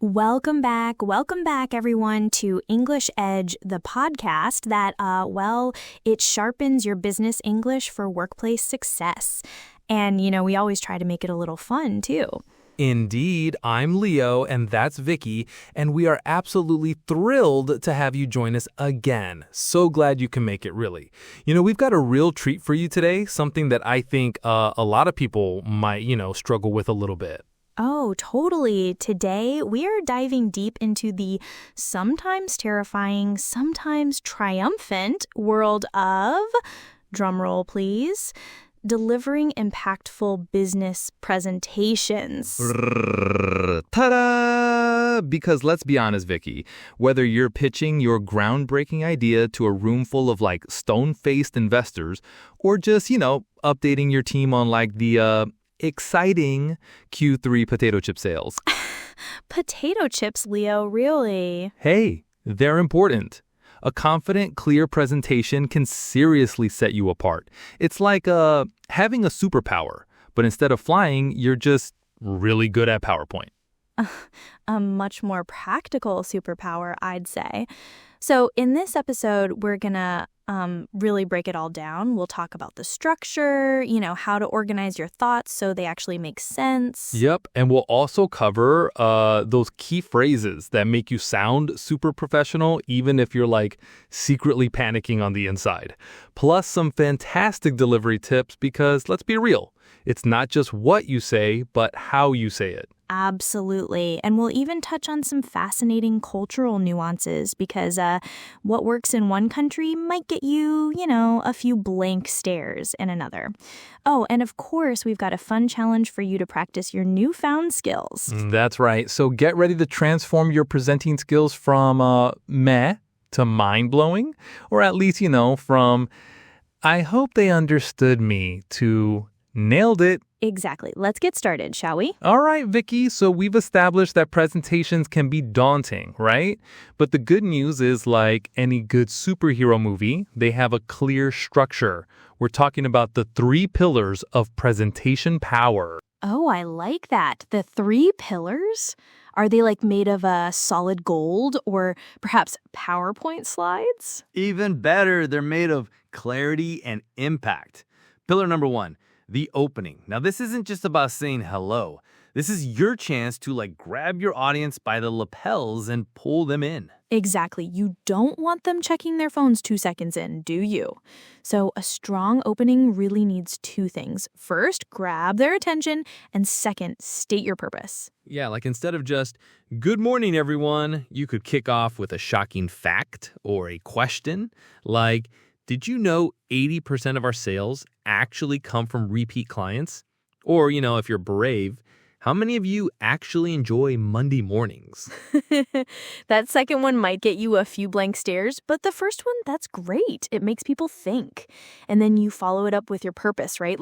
Welcome back. Welcome back, everyone, to English Edge, the podcast that, it sharpens your business English for workplace success. And, we always try to make it a little fun, too. Indeed, I'm Leo, and that's Vicky, and we are absolutely thrilled to have you join us again. So glad you can make it, really. We've got a real treat for you today, something that I think a lot of people might, struggle with a little bit. Oh, totally. Today, we are diving deep into the sometimes terrifying, sometimes triumphant world of, drumroll please, delivering impactful business presentations. Ta-da! Because let's be honest, Vicky, whether you're pitching your groundbreaking idea to a room full of stone-faced investors or just, updating your team on the exciting Q3 potato chip sales. Potato chips, Leo, really? Hey, they're important. A confident, clear presentation can seriously set you apart. It's like having a superpower, but instead of flying, you're just really good at PowerPoint. A much more practical superpower, I'd say. So in this episode, we're going to really break it all down. We'll talk about the structure, how to organize your thoughts so they actually make sense. Yep, and we'll also cover those key phrases that make you sound super professional, even if you're secretly panicking on the inside. Plus some fantastic delivery tips because, let's be real, it's not just what you say, but how you say it. Absolutely. And we'll even touch on some fascinating cultural nuances because what works in one country might get you, a few blank stares in another. Oh, and of course, we've got a fun challenge for you to practice your newfound skills. That's right. So get ready to transform your presenting skills from meh to mind-blowing, or at least, from I hope they understood me to nailed it. Exactly. Let's get started, shall we? All right, Vicky. So we've established that presentations can be daunting, right? But the good news is, like any good superhero movie, they have a clear structure. We're talking about the 3 pillars of presentation power. Oh, I like that. The 3 pillars? Are they made of solid gold or perhaps PowerPoint slides? Even better, they're made of clarity and impact. Pillar number 1. The opening. Now, this isn't just about saying hello. This is your chance to grab your audience by the lapels and pull them in. Exactly. You don't want them checking their phones 2 seconds in, do you? So a strong opening really needs 2 things. First, grab their attention, and second, state your purpose. Yeah, instead of just, good morning, everyone, you could kick off with a shocking fact or a question like, did you know 80% of our sales actually come from repeat clients? Or, if you're brave, how many of you actually enjoy Monday mornings? That second one might get you a few blank stares, but the first one, that's great. It makes people think. And then you follow it up with your purpose, right?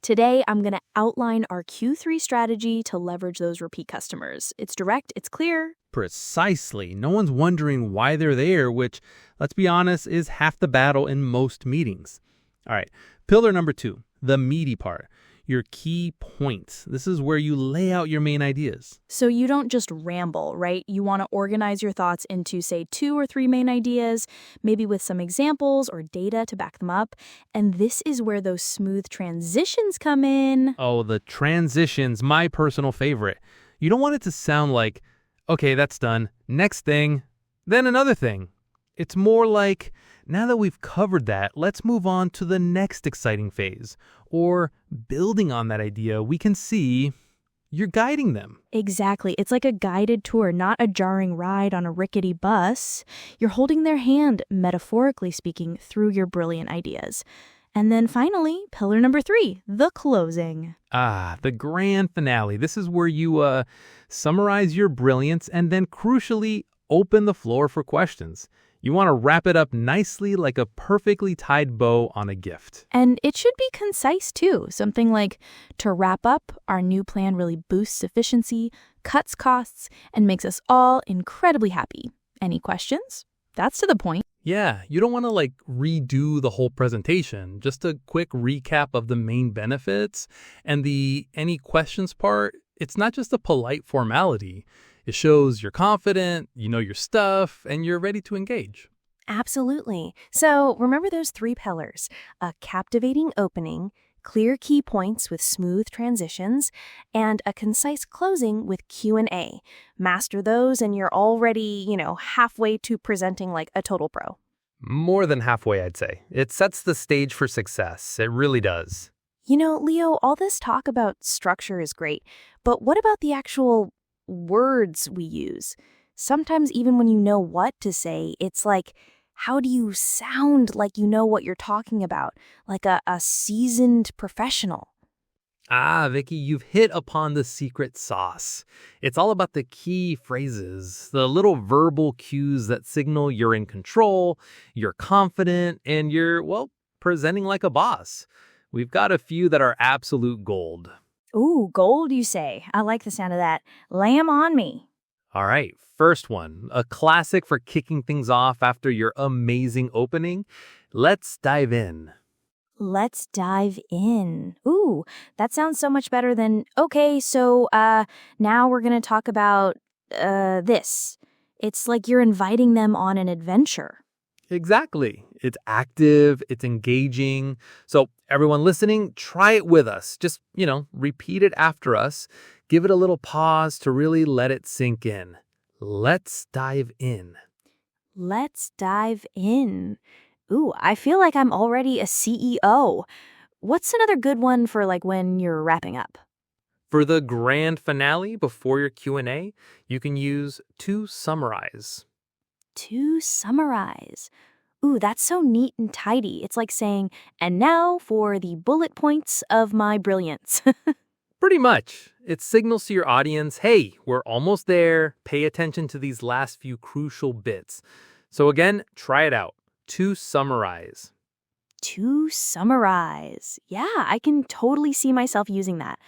Today, I'm going to outline our Q3 strategy to leverage those repeat customers. It's direct, it's clear. Precisely. No one's wondering why they're there, which, let's be honest, is half the battle in most meetings. All right, pillar number 2, the meaty part. Your key points. This is where you lay out your main ideas. So you don't just ramble, right? You want to organize your thoughts into, say, 2 or 3 main ideas, maybe with some examples or data to back them up. And this is where those smooth transitions come in. Oh, the transitions, my personal favorite. You don't want it to sound like, okay, that's done. Next thing, then another thing. It's more like, now that we've covered that, let's move on to the next exciting phase. Or building on that idea, we can see you're guiding them. Exactly. It's like a guided tour, not a jarring ride on a rickety bus. You're holding their hand, metaphorically speaking, through your brilliant ideas. And then finally, pillar number 3, the closing. The grand finale. This is where you summarize your brilliance and then crucially open the floor for questions. You want to wrap it up nicely like a perfectly tied bow on a gift. And it should be concise too. Something like, to wrap up, our new plan really boosts efficiency, cuts costs, and makes us all incredibly happy. Any questions? That's to the point. Yeah, you don't want to redo the whole presentation. Just a quick recap of the main benefits and the any questions part. It's not just a polite formality. It shows you're confident, you know your stuff, and you're ready to engage. Absolutely. So remember those three pillars: a captivating opening, clear key points with smooth transitions, and a concise closing with Q&A. Master those and you're already, halfway to presenting like a total pro. More than halfway, I'd say. It sets the stage for success. It really does. Leo, all this talk about structure is great, but what about the actual words we use? Sometimes even when you know what to say, it's like, how do you sound like you know what you're talking about, like a seasoned professional? Ah, Vicky, you've hit upon the secret sauce. It's all about the key phrases, the little verbal cues that signal you're in control, you're confident, and you're, presenting like a boss. We've got a few that are absolute gold. Ooh, gold, you say. I like the sound of that. Lay 'em on me. All right, first one, a classic for kicking things off after your amazing opening. Let's dive in. Let's dive in. Ooh, that sounds so much better than, okay, so now we're going to talk about this. It's like you're inviting them on an adventure. Exactly. It's active, it's engaging. So everyone listening, try it with us. Just, repeat it after us. Give it a little pause to really let it sink in. Let's dive in. Let's dive in. Ooh, I feel like I'm already a CEO. What's another good one for like when you're wrapping up? For the grand finale before your Q&A, you can use to summarize. To summarize. Ooh, that's so neat and tidy. It's like saying, and now for the bullet points of my brilliance. Pretty much. It signals to your audience, hey, we're almost there. Pay attention to these last few crucial bits. So again, try it out. To summarize. To summarize. Yeah, I can totally see myself using that.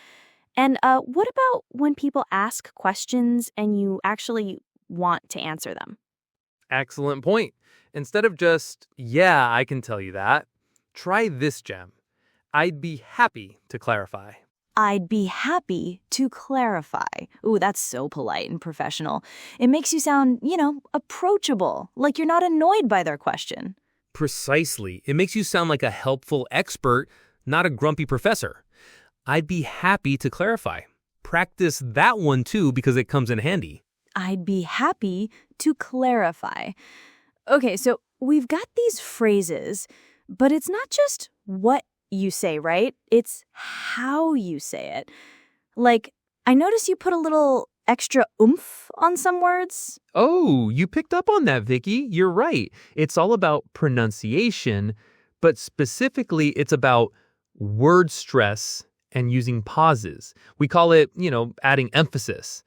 And what about when people ask questions and you actually want to answer them? Excellent point. Instead of just, yeah, I can tell you that, try this gem. I'd be happy to clarify. I'd be happy to clarify. Ooh, that's so polite and professional. It makes you sound, approachable, like you're not annoyed by their question. Precisely. It makes you sound like a helpful expert, not a grumpy professor. I'd be happy to clarify. Practice that one too because it comes in handy. I'd be happy to clarify. Okay, so we've got these phrases, but it's not just what you say, right? It's how you say it. Like, I notice you put a little extra oomph on some words. Oh, you picked up on that, Vicky. You're right. It's all about pronunciation, but specifically it's about word stress and using pauses. We call it, adding emphasis.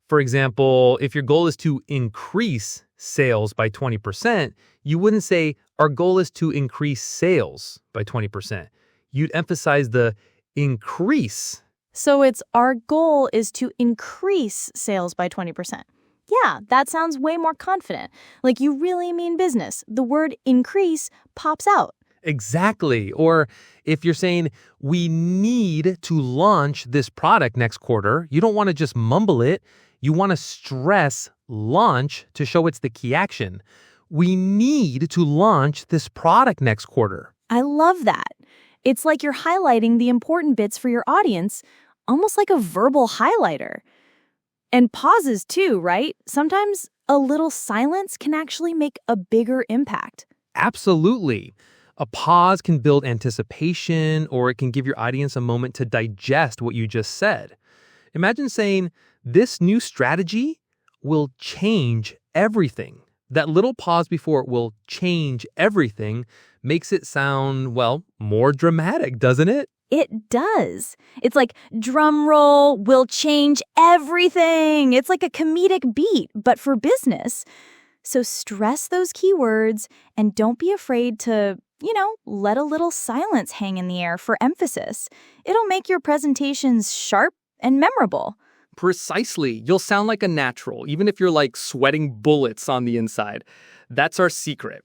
For example, if your goal is to increase sales by 20%, you wouldn't say, our goal is to increase sales by 20%. You'd emphasize the increase. So it's our goal is to increase sales by 20%. Yeah, that sounds way more confident. Like you really mean business. The word increase pops out. Exactly. Or if you're saying, we need to launch this product next quarter, you don't want to just mumble it. You want to stress launch to show it's the key action. We need to launch this product next quarter. I love that. It's like you're highlighting the important bits for your audience, almost like a verbal highlighter. And pauses too, right? Sometimes a little silence can actually make a bigger impact. Absolutely. A pause can build anticipation, or it can give your audience a moment to digest what you just said. Imagine saying, this new strategy will change everything. That little pause before it will change everything makes it sound, more dramatic, doesn't it? It does. It's like, drum roll will change everything. It's like a comedic beat, but for business. So stress those keywords and don't be afraid to, let a little silence hang in the air for emphasis. It'll make your presentations sharp and memorable. Precisely. You'll sound like a natural, even if you're like sweating bullets on the inside. That's our secret.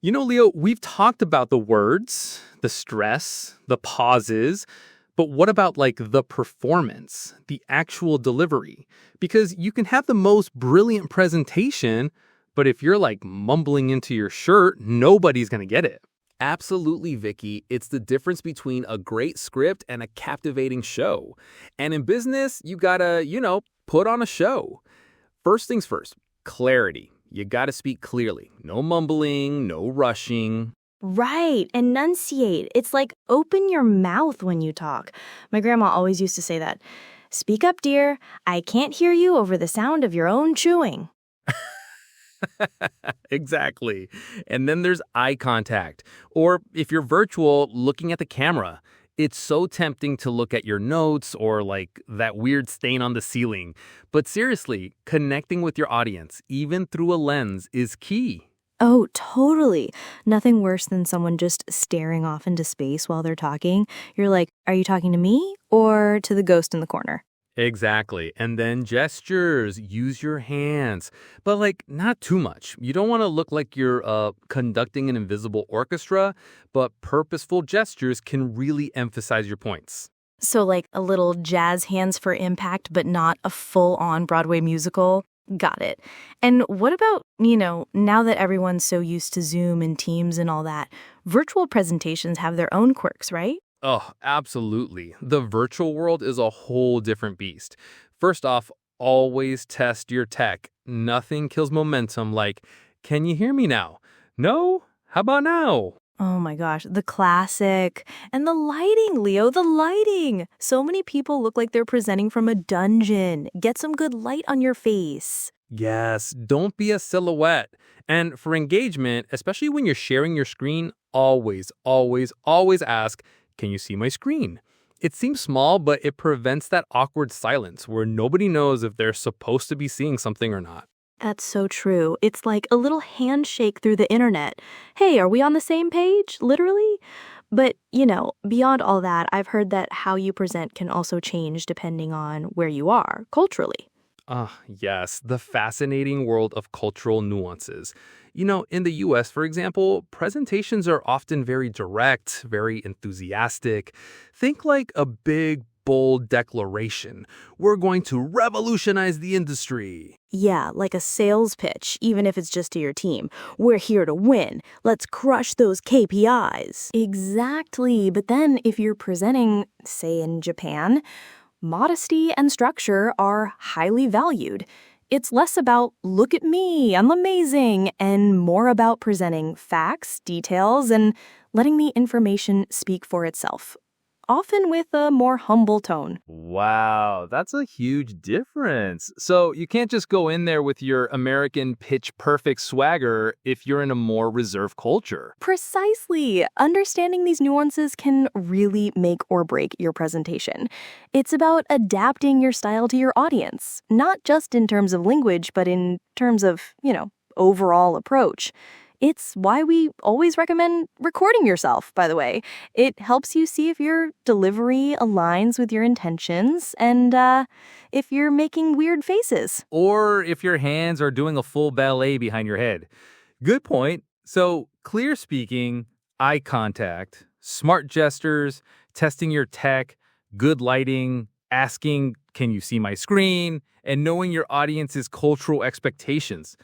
Leo, we've talked about the words, the stress, the pauses, But what about like the performance, the actual delivery? Because you can have the most brilliant presentation, but if you're like mumbling into your shirt, nobody's going to get it. Absolutely, Vicky. It's the difference between a great script and a captivating show. And in business, you gotta, put on a show. First things first, clarity. You gotta speak clearly. No mumbling, no rushing. Right, enunciate. It's like open your mouth when you talk. My grandma always used to say that. Speak up, dear. I can't hear you over the sound of your own chewing. Exactly. And then there's eye contact. Or if you're virtual, looking at the camera. It's so tempting to look at your notes or like that weird stain on the ceiling. But seriously, connecting with your audience, even through a lens, is key. Oh, totally. Nothing worse than someone just staring off into space while they're talking. You're like, are you talking to me or to the ghost in the corner? Exactly. And then gestures, use your hands, but like not too much. You don't want to look like you're conducting an invisible orchestra, but purposeful gestures can really emphasize your points. So like a little jazz hands for impact, but not a full-on Broadway musical. Got it. And what about, now that everyone's so used to Zoom and Teams and all that, virtual presentations have their own quirks, right? Oh, absolutely. The virtual world is a whole different beast. First off, always test your tech. Nothing kills momentum like, can you hear me now? No? How about now? Oh my gosh, the classic. And the lighting, Leo, the lighting. So many people look like they're presenting from a dungeon. Get some good light on your face. Yes, don't be a silhouette. And for engagement, especially when you're sharing your screen, always, always, always ask, can you see my screen? It seems small, but it prevents that awkward silence where nobody knows if they're supposed to be seeing something or not. That's so true. It's like a little handshake through the internet. Hey, are we on the same page? Literally? But, beyond all that, I've heard that how you present can also change depending on where you are culturally. Yes, the fascinating world of cultural nuances. In the US, for example, presentations are often very direct, very enthusiastic. Think like a big, bold declaration. We're going to revolutionize the industry. Yeah, like a sales pitch, even if it's just to your team. We're here to win. Let's crush those KPIs. Exactly. But then if you're presenting, say in Japan, modesty and structure are highly valued. It's less about, look at me, I'm amazing, and more about presenting facts, details, and letting the information speak for itself, often with a more humble tone. Wow, that's a huge difference. So you can't just go in there with your American pitch perfect swagger if you're in a more reserved culture. Precisely. Understanding these nuances can really make or break your presentation. It's about adapting your style to your audience, not just in terms of language, but in terms of, overall approach. It's why we always recommend recording yourself, by the way. It helps you see if your delivery aligns with your intentions and if you're making weird faces. Or if your hands are doing a full ballet behind your head. Good point. So clear speaking, eye contact, smart gestures, testing your tech, good lighting, asking, can you see my screen, and knowing your audience's cultural expectations.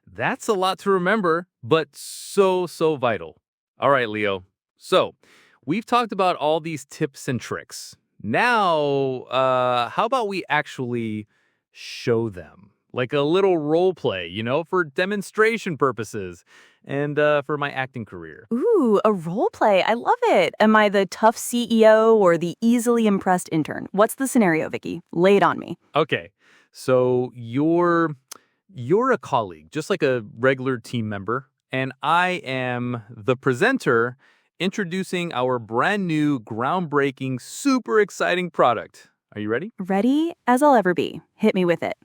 That's a lot to remember, but so, so vital. All right, Leo. So we've talked about all these tips and tricks. Now, how about we actually show them? Like a little role play, for demonstration purposes and for my acting career. Ooh, a role play. I love it. Am I the tough CEO or the easily impressed intern? What's the scenario, Vicky? Lay it on me. Okay, so you're a colleague, just like a regular team member, and I am the presenter introducing our brand new, groundbreaking, super exciting product. Are you ready? Ready as I'll ever be. Hit me with it.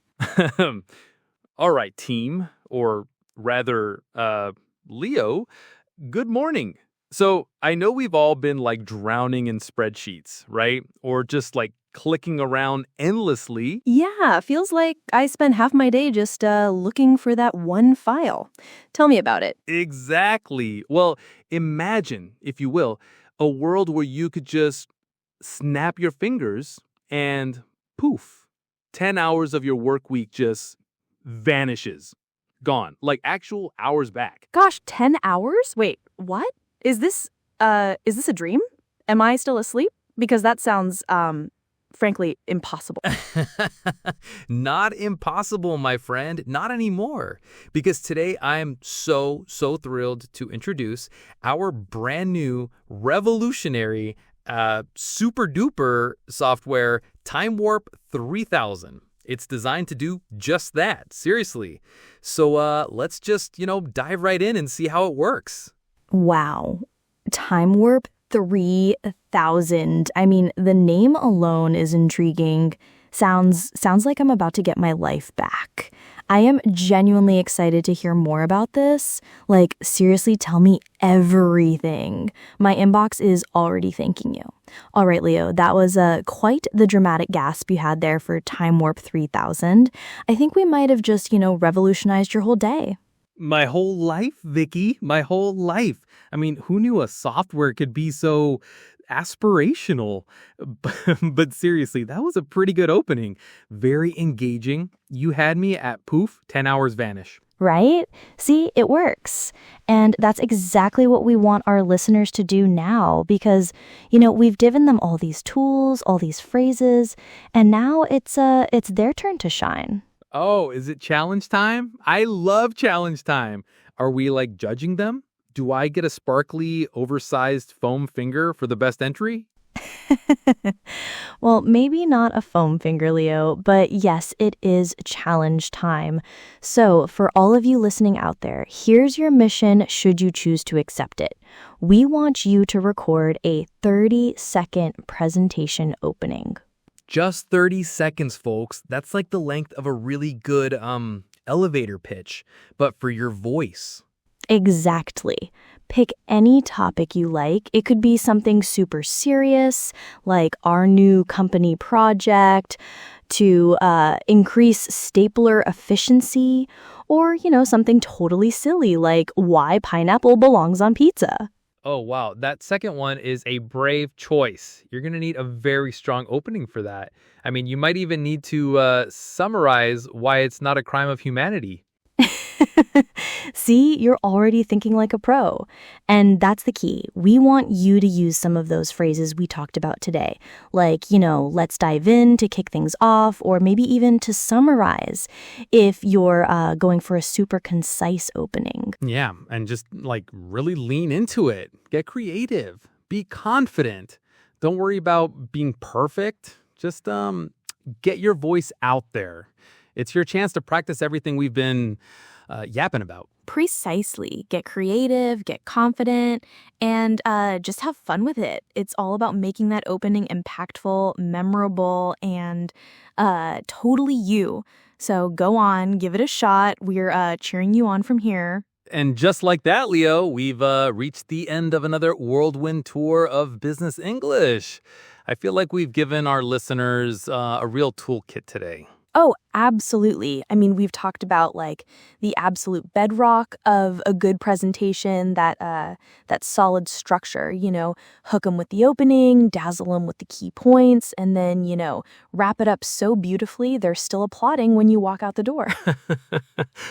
All right, team, or rather, Leo, good morning. So I know we've all been like drowning in spreadsheets, right? Or just like clicking around endlessly. Yeah, feels like I spend half my day just looking for that one file. Tell me about it. Exactly. Well, imagine, if you will, a world where you could just snap your fingers and poof, 10 hours of your work week just vanishes. Gone. Like actual hours back. Gosh, 10 hours? Wait, what? Is this a dream? Am I still asleep? Because that sounds, frankly, impossible. Not impossible, my friend. Not anymore. Because today I'm so thrilled to introduce our brand new revolutionary super duper software, Time Warp 3000. It's designed to do just that. Seriously. So let's just, dive right in and see how it works. Wow. Time Warp 3000. I mean, the name alone is intriguing. Sounds like I'm about to get my life back. I am genuinely excited to hear more about this. Like, seriously, tell me everything. My inbox is already thanking you. All right, Leo, that was quite the dramatic gasp you had there for Time Warp 3000. I think we might have just, revolutionized your whole day. My whole life, Vicky. My whole life. I mean, who knew a software could be so aspirational? But seriously, that was a pretty good opening. Very engaging. You had me at poof, 10 hours vanish. Right? See, it works. And that's exactly what we want our listeners to do now because, we've given them all these tools, all these phrases, and now it's their turn to shine. Oh, is it challenge time? I love challenge time. Are we judging them? Do I get a sparkly, oversized foam finger for the best entry? Well, maybe not a foam finger, Leo, but yes, it is challenge time. So, for all of you listening out there, here's your mission should you choose to accept it. We want you to record a 30-second presentation opening. Just 30 seconds, folks. That's like the length of a really good elevator pitch, but for your voice. Exactly. Pick any topic you like. It could be something super serious, like our new company project, to increase stapler efficiency, or, something totally silly like why pineapple belongs on pizza. Oh, wow. That second one is a brave choice. You're going to need a very strong opening for that. I mean, you might even need to summarize why it's not a crime of humanity. See, you're already thinking like a pro. And that's the key. We want you to use some of those phrases we talked about today. Like, let's dive in to kick things off, or maybe even to summarize if you're going for a super concise opening. Yeah, and just really lean into it. Get creative. Be confident. Don't worry about being perfect. Just get your voice out there. It's your chance to practice everything we've been yapping about. Precisely. Get creative, get confident, and just have fun with it. It's all about making that opening impactful, memorable, and totally you. So go on, give it a shot. We're cheering you on from here. And just like that, Leo, we've reached the end of another whirlwind tour of business English. I feel like we've given our listeners a real toolkit today. Oh, absolutely. I mean, we've talked about the absolute bedrock of a good presentation, that solid structure, hook them with the opening, dazzle them with the key points, and then, wrap it up so beautifully they're still applauding when you walk out the door.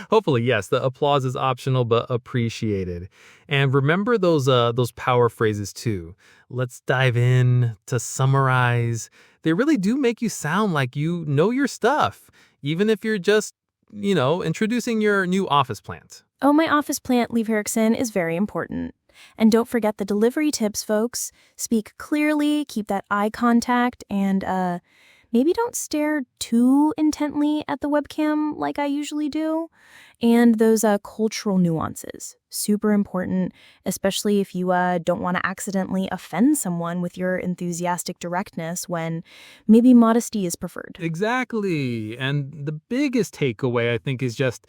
Hopefully, yes, the applause is optional but appreciated. And remember those power phrases too. Let's dive in, to summarize. They really do make you sound like you know your stuff, even if you're just, introducing your new office plant. Oh, my office plant, Leif Erikson, is very important. And don't forget the delivery tips, folks. Speak clearly, keep that eye contact, and maybe don't stare too intently at the webcam like I usually do. And those cultural nuances, super important, especially if you don't want to accidentally offend someone with your enthusiastic directness when maybe modesty is preferred. Exactly. And the biggest takeaway, I think, is just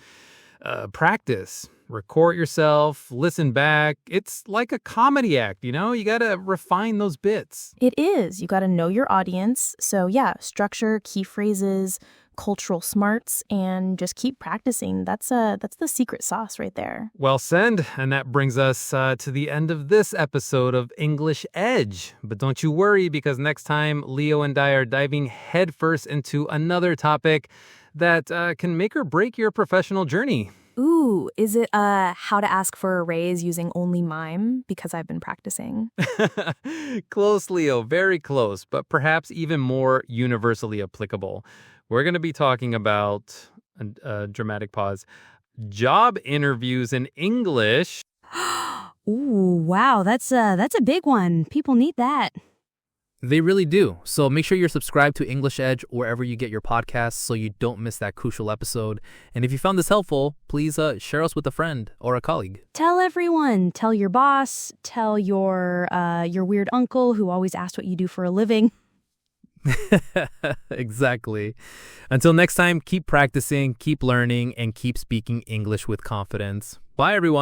Practice. Record yourself, listen back. It's like a comedy act, you know? You gotta refine those bits. It is. You got to know your audience. So, yeah, structure, key phrases, cultural smarts, and just keep practicing. That's the secret sauce right there. Well said. And that brings us to the end of this episode of English Edge. But don't you worry, because next time, Leo and I are diving headfirst into another topic that can make or break your professional journey. Ooh, is it how to ask for a raise using only mime? Because I've been practicing. Close, Leo, very close, but perhaps even more universally applicable. We're going to be talking about, a dramatic pause, job interviews in English. Ooh, wow, that's a big one. People need that. They really do. So make sure you're subscribed to English Edge wherever you get your podcasts so you don't miss that crucial episode. And if you found this helpful, please share us with a friend or a colleague. Tell everyone. Tell your boss. Tell your weird uncle who always asks what you do for a living. Exactly. Until next time, keep practicing, keep learning, and keep speaking English with confidence. Bye, everyone.